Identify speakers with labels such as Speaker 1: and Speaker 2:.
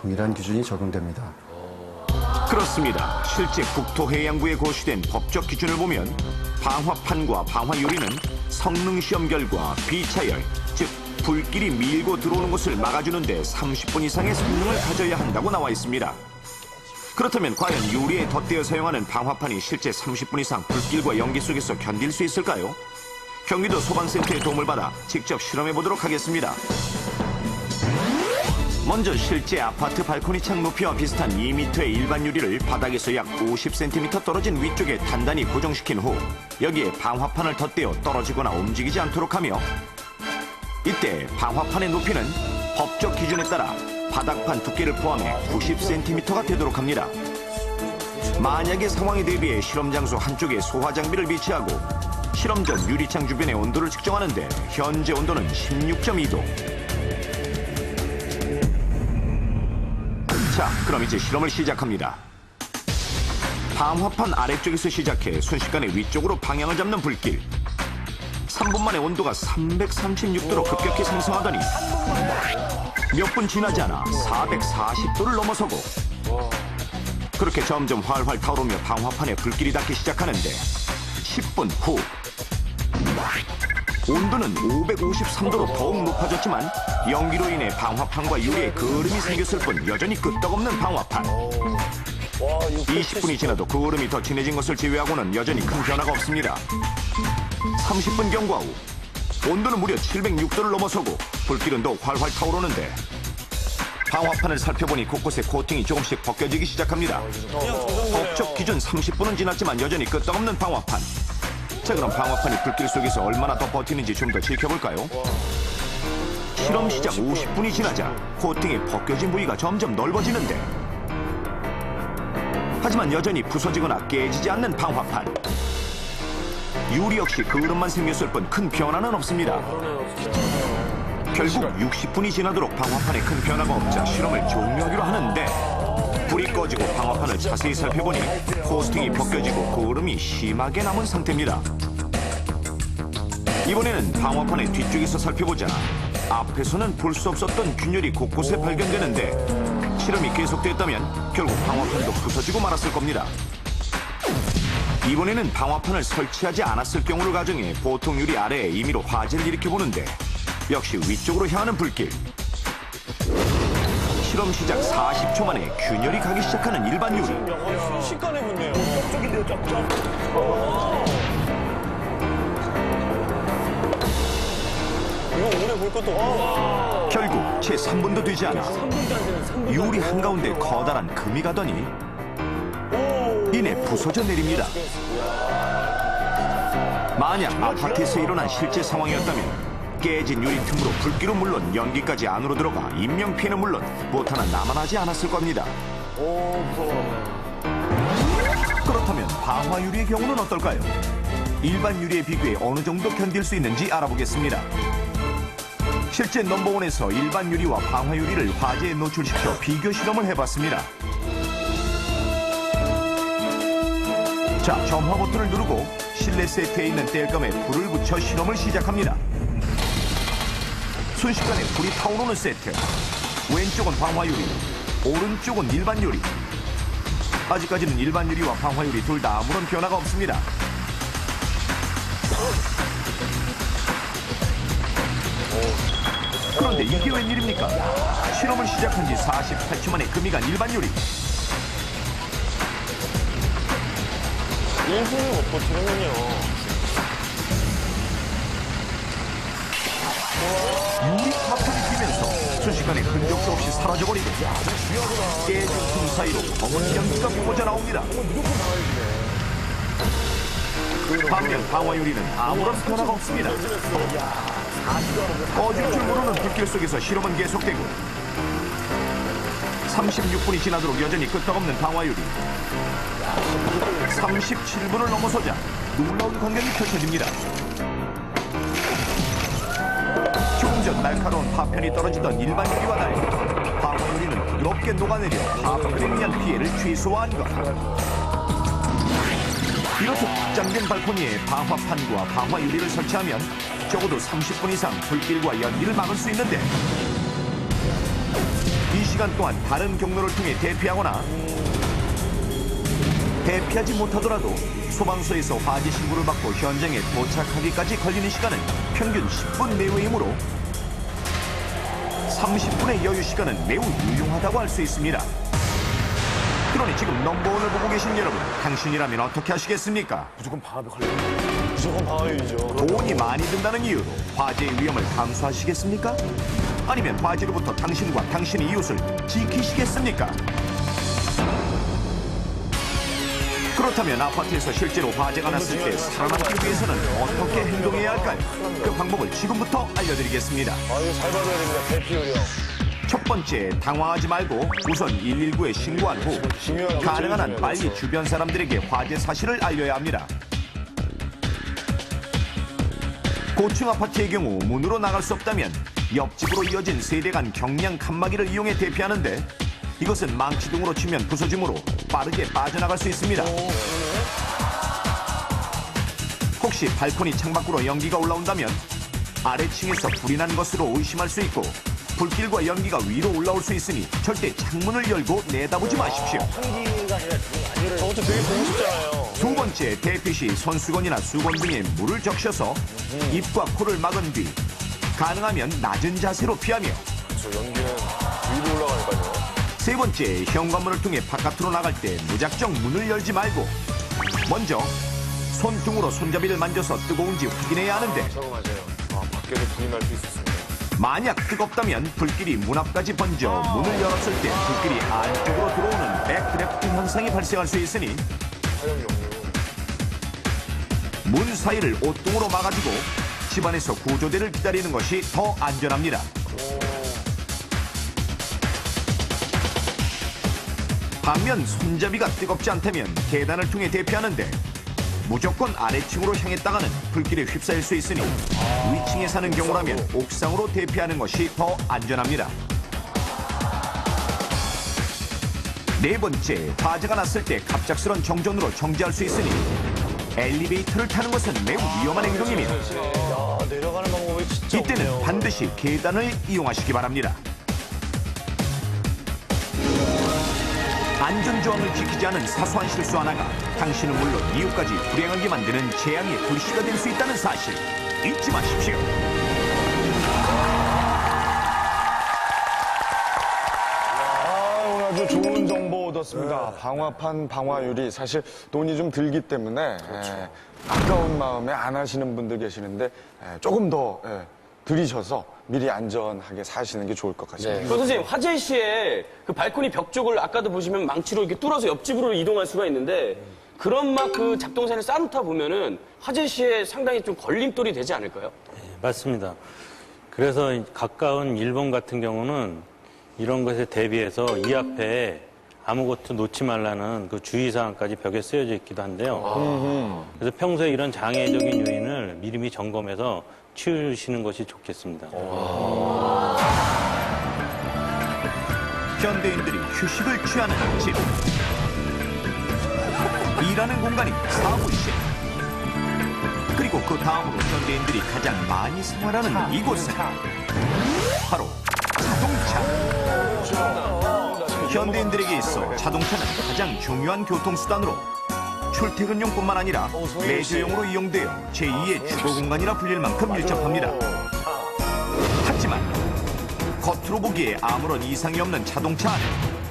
Speaker 1: 동일한 기준이 적용됩니다.
Speaker 2: 그렇습니다. 실제 국토해양부에 고시된 법적 기준을 보면 방화판과 방화유리는 성능시험 결과 비차열, 즉 불길이 밀고 들어오는 것을 막아주는 데 30분 이상의 성능을 가져야 한다고 나와 있습니다. 그렇다면 과연 유리에 덧대어 사용하는 방화판이 실제 30분 이상 불길과 연기 속에서 견딜 수 있을까요? 경기도 소방센터의 도움을 받아 직접 실험해 보도록 하겠습니다. 먼저 실제 아파트 발코니 창 높이와 비슷한 2m의 일반 유리를 바닥에서 약 50cm 떨어진 위쪽에 단단히 고정시킨 후 여기에 방화판을 덧대어 떨어지거나 움직이지 않도록 하며 이때 방화판의 높이는 법적 기준에 따라 바닥판 두께를 포함해 90cm가 되도록 합니다. 만약의 상황에 대비해 실험 장소 한쪽에 소화 장비를 비치하고 실험 전 유리창 주변의 온도를 측정하는데 현재 온도는 16.2도. 자, 그럼 이제 실험을 시작합니다. 방화판 아래쪽에서 시작해 순식간에 위쪽으로 방향을 잡는 불길. 3분 만에 온도가 336도로 급격히 상승하더니 몇 분 지나지 않아 440도를 넘어서고 그렇게 점점 활활 타오르며 방화판에 불길이 닿기 시작하는데 10분 후 온도는 553도로 더욱 높아졌지만 연기로 인해 방화판과 유리에 거름이 생겼을 뿐 여전히 끄떡없는 방화판. 20분이 지나도 그 얼음이 더 진해진 것을 제외하고는 여전히 큰 변화가 없습니다. 30분 경과 후 온도는 무려 706도를 넘어서고 불길은 더욱 활활 타오르는데 방화판을 살펴보니 곳곳에 코팅이 조금씩 벗겨지기 시작합니다. 법적 기준 30분은 지났지만 여전히 끄떡없는 방화판. 자, 그럼 방화판이 불길 속에서 얼마나 더 버티는지 좀 더 지켜볼까요? 실험 시작 50분이 지나자 코팅이 벗겨진 부위가 점점 넓어지는데 하지만 여전히 부서지거나 깨지지 않는 방화판. 유리 역시 그을음만 생겼을 뿐 큰 변화는 없습니다. 결국 60분이 지나도록 방화판에 큰 변화가 없자 실험을 종료하기로 하는데 불이 꺼지고 방화판을 자세히 살펴보니 코팅이 벗겨지고 그을음이 심하게 남은 상태입니다. 이번에는 방화판의 뒤쪽에서 살펴보자 앞에서는 볼 수 없었던 균열이 곳곳에 발견되는데 실험이 계속됐다면 결국 방화판도 부서지고 말았을 겁니다. 이번에는 방화판을 설치하지 않았을 경우를 가정해 보통 유리 아래에 임의로 화재를 일으켜보는데 역시 위쪽으로 향하는 불길. 실험 시작 40초 만에 균열이 가기 시작하는 일반 유리.
Speaker 3: 순식간에 붙네요. 쩍쩍인데요, 쩍쩍. 이거 오래 볼 것도.
Speaker 2: 결국 채 3분도 되지 않아 유리 한가운데 커다란 금이 가더니 이내 부서져 내립니다. 만약 아파트에서 일어난 실제 상황이었다면 깨진 유리 틈으로 불길은 물론 연기까지 안으로 들어가 인명피해는 물론 못 하나 남아나지 않았을 겁니다. 그렇다면 방화유리의 경우는 어떨까요? 일반 유리에 비교해 어느 정도 견딜 수 있는지 알아보겠습니다. 실제 넘버원에서 일반 유리와 방화유리를 화재에 노출시켜 비교 실험을 해봤습니다. 자, 점화 버튼을 누르고 실내 세트에 있는 땔감에 불을 붙여 실험을 시작합니다. 순식간에 불이 타오르는 세트. 왼쪽은 방화유리, 오른쪽은 일반 유리. 아직까지는 일반 유리와 방화유리 둘 다 아무런 변화가 없습니다. 그런데 이게 웬일입니까? 실험을 시작한 지 48초 만에 금이 간 일반 유리.
Speaker 3: 1분을 못 버티는군요.
Speaker 2: 유리 파편이 튀면서 순식간에 흔적도 없이 사라져버리고 깨진 틈 사이로 검은 연기가 뿜어져 나옵니다. 반면 방화유리는 아무런 변화가 없습니다. 꺼질 줄 모르는 불길 속에서 실험은 계속되고 36분이 지나도록 여전히 끄떡없는 방화유리. 37분을 넘어서자 놀라운 광경이 펼쳐집니다. 조금 전 날카로운 파편이 떨어지던 일반 유리와 달리 방화유리는 부드럽게 녹아내려 파편에 의한 피해를 최소화한 것. 이렇게 확장된 발코니에 방화판과 방화유리를 설치하면 적어도 30분 이상 불길과 연기를 막을 수 있는데 시간 동안 다른 경로를 통해 대피하거나 대피하지 못하더라도 소방서에서 화재 신고를 받고 현장에 도착하기까지 걸리는 시간은 평균 10분 내외이므로 30분의 여유 시간은 매우 유용하다고 할 수 있습니다. 그러니 지금 넘버원을 보고 계신 여러분, 당신이라면 어떻게 하시겠습니까?
Speaker 3: 무조건 방어율이죠.
Speaker 2: 돈이 많이 든다는 이유로 화재의 위험을 감수하시겠습니까? 아니면 화재로부터 당신과 당신의 이웃을 지키시겠습니까? 그렇다면 아파트에서 실제로 화재가 났을 때 살아남기 위해서는 어떻게 행동해야 할까요? 그 방법을 지금부터 알려드리겠습니다.
Speaker 3: 이거 잘 받아야 됩니다. 대피율이요.
Speaker 2: 첫 번째, 당황하지 말고 우선 119에 신고한 후 가능한 한 빨리 주변 사람들에게 화재 사실을 알려야 합니다. 고층 아파트의 경우 문으로 나갈 수 없다면 옆집으로 이어진 세대 간 경량 칸막이를 이용해 대피하는데 이것은 망치 등으로 치면 부서지므로 빠르게 빠져나갈 수 있습니다. 혹시 발코니 창밖으로 연기가 올라온다면 아래층에서 불이 난 것으로 의심할 수 있고 불길과 연기가 위로 올라올 수 있으니 절대 창문을 열고 내다보지 마십시오.
Speaker 3: 저것도 되게 보고 싶잖아요.
Speaker 2: 두 번째, 대피 시 손수건이나 수건 등에 물을 적셔서 입과 코를 막은 뒤 가능하면 낮은 자세로 피하며
Speaker 3: 저 연기는 위로 올라가니까요.
Speaker 2: 세 번째, 현관문을 통해 바깥으로 나갈 때 무작정 문을 열지 말고 먼저 손등으로 손잡이를 만져서 뜨거운지 확인해야 하는데
Speaker 3: 저거 맞아요. 밖에서 불이 날 수 있었습니다.
Speaker 2: 만약 뜨겁다면 불길이 문 앞까지 번져 문을 열었을 때 불길이 안쪽으로 들어오는 백드래프트 현상이 발생할 수 있으니 문 사이를 옷등으로 막아주고 집안에서 구조대를 기다리는 것이 더 안전합니다. 반면 손잡이가 뜨겁지 않다면 계단을 통해 대피하는데 무조건 아래층으로 향했다가는 불길에 휩싸일 수 있으니 위층에 사는 경우라면 옥상으로 대피하는 것이 더 안전합니다. 네 번째, 화재가 났을 때 갑작스런 정전으로 정지할 수 있으니 엘리베이터를 타는 것은 매우 위험한 행동입니다.
Speaker 3: 내려가는 방법이 진짜
Speaker 2: 이때는
Speaker 3: 없네요.
Speaker 2: 반드시 계단을 이용하시기 바랍니다. 안전조항을 지키지 않은 사소한 실수 하나가 당신은 물론 이웃까지 불행하게 만드는 재앙의 불씨가 될 수 있다는 사실 잊지 마십시오.
Speaker 1: 오늘 아주 좋은 정보 얻었습니다. 방화판 방화율이 사실 돈이 좀 들기 때문에 아까운 마음에 안 하시는 분들 계시는데 조금 더 들이셔서 미리 안전하게 사시는 게 좋을 것 같습니다.
Speaker 4: 선생님, 화재 시에 그 발코니 벽 쪽을 아까도 보시면 망치로 이렇게 뚫어서 옆집으로 이동할 수가 있는데 그런 막 그 잡동사니를 쌓다 보면은 화재 시에 상당히 좀 걸림돌이 되지 않을까요?
Speaker 5: 맞습니다. 그래서 가까운 일본 같은 경우는 이런 것에 대비해서 이 앞에 아무것도 놓지 말라는 그 주의사항까지 벽에 쓰여져 있기도 한데요. 그래서 평소에 이런 장애적인 요인을 미리미리 점검해서 치우시는 것이 좋겠습니다.
Speaker 2: 현대인들이 휴식을 취하는 집, 일하는 공간이 사무실, 그리고 그 다음으로 현대인들이 가장 많이 생활하는 이곳은 바로 자동차. 현대인들에게 있어 자동차는 가장 중요한 교통수단으로 출퇴근용뿐만 아니라 레저용으로 이용되어 제2의 주거 공간이라 불릴 만큼 밀접합니다. 하지만 겉으로 보기에 아무런 이상이 없는 자동차 안에